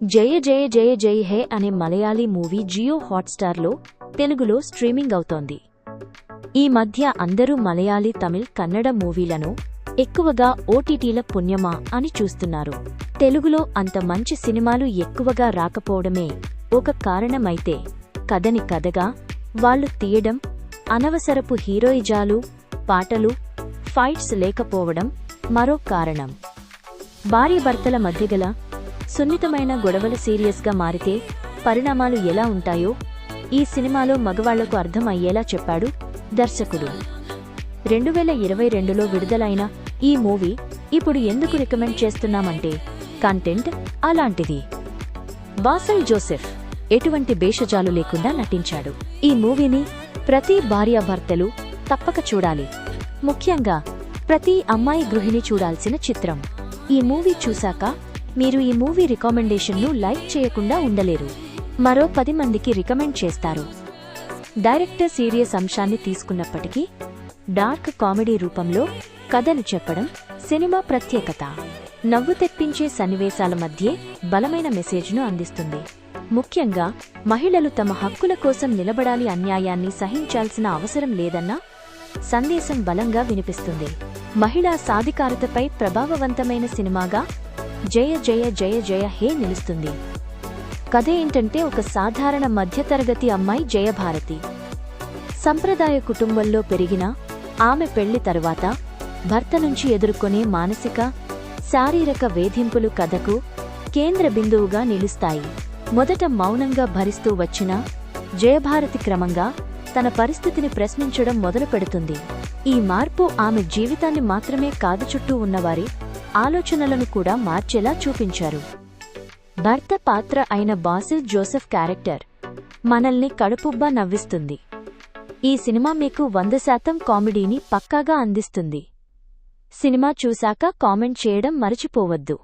జయ జయ జయ జయ హే అనే మలయాళీ మూవీ జియో హాట్స్టార్లో తెలుగులో స్ట్రీమింగ్ అవుతోంది. ఈ మధ్య అందరూ మలయాళీ, తమిళ్, కన్నడ మూవీలను ఎక్కువగా ఓటీటీల పుణ్యమా అని చూస్తున్నారు. తెలుగులో అంత మంచి సినిమాలు ఎక్కువగా రాకపోవడమే ఒక కారణమైతే, కథని కథగా వాళ్లు తీయడం, అనవసరపు హీరోయిజాలు, పాటలు, ఫైట్స్ లేకపోవడం మరో కారణం. భార్యాభర్తల మధ్యగల సున్నితమైన గొడవలు సీరియస్గా మారితే పరిణామాలు ఎలా ఉంటాయో ఈ సినిమాలో మగవాళ్లకు అర్థం అయ్యేలా చెప్పాడు దర్శకుడు. 2022లో విడుదలైన ఈ మూవీ ఇప్పుడు ఎందుకు రికమెండ్ చేస్తున్నామంటే కంటెంట్ అలాంటిది. బాసిల్ జోసెఫ్ ఎటువంటి భేషజాలు లేకుండా నటించాడు. ఈ మూవీని ప్రతి భార్యాభర్తలు తప్పక చూడాలి. ముఖ్యంగా ప్రతి అమ్మాయి గృహిణి చూడాల్సిన చిత్రం. ఈ మూవీ చూశాక మీరు ఈ మూవీ రికమెండేషన్ను లైక్ చేయకుండా ఉండలేరు. మరో 10 మందికి రికమెండ్ చేస్తారు. డైరెక్టర్ సీరియస్ అంశాన్ని తీసుకున్నప్పటికీ డార్క్ కామెడీ రూపంలో కథను చెప్పడం సినిమా ప్రత్యేకత. నవ్వు తెప్పించే సన్నివేశాల మధ్యే బలమైన మెసేజ్ను అందిస్తుంది. ముఖ్యంగా మహిళలు తమ హక్కుల కోసం నిలబడాలి, అన్యాయాన్ని సహించాల్సిన అవసరం లేదన్న సందేశం బలంగా వినిపిస్తుంది. మహిళా సాధికారతపై ప్రభావవంతమైన సినిమాగా జయ జయ జయ జయ హే నిలుస్తుంది. కథ ఏంటంటే, ఒక సాధారణ మధ్యతరగతి అమ్మాయి జయభారతి సంప్రదాయ కుటుంబంలో పెరిగిన ఆమె పెళ్లి తరువాత భర్త నుంచి ఎదుర్కొనే మానసిక, శారీరక వేధింపులు కథకు కేంద్ర బిందువుగా నిలుస్తాయి. మొదట మౌనంగా భరిస్తూ వచ్చిన జయభారతి క్రమంగా తన పరిస్థితిని ప్రశ్నించడం మొదలుపెడుతుంది. ఈ మార్పు ఆమె జీవితాన్ని మాత్రమే కాదు, చుట్టూ ఉన్నవారి ఆలోచనలను కూడా మార్చేలా చూపించారు. భర్త పాత్ర అయిన బాసిల్ జోసెఫ్ క్యారెక్టర్ మనల్ని కడుపుబ్బా నవ్విస్తుంది. ఈ సినిమా మీకు 100% కామెడీని పక్కాగా అందిస్తుంది. సినిమా చూశాక కామెంట్ చేయడం మరచిపోవద్దు.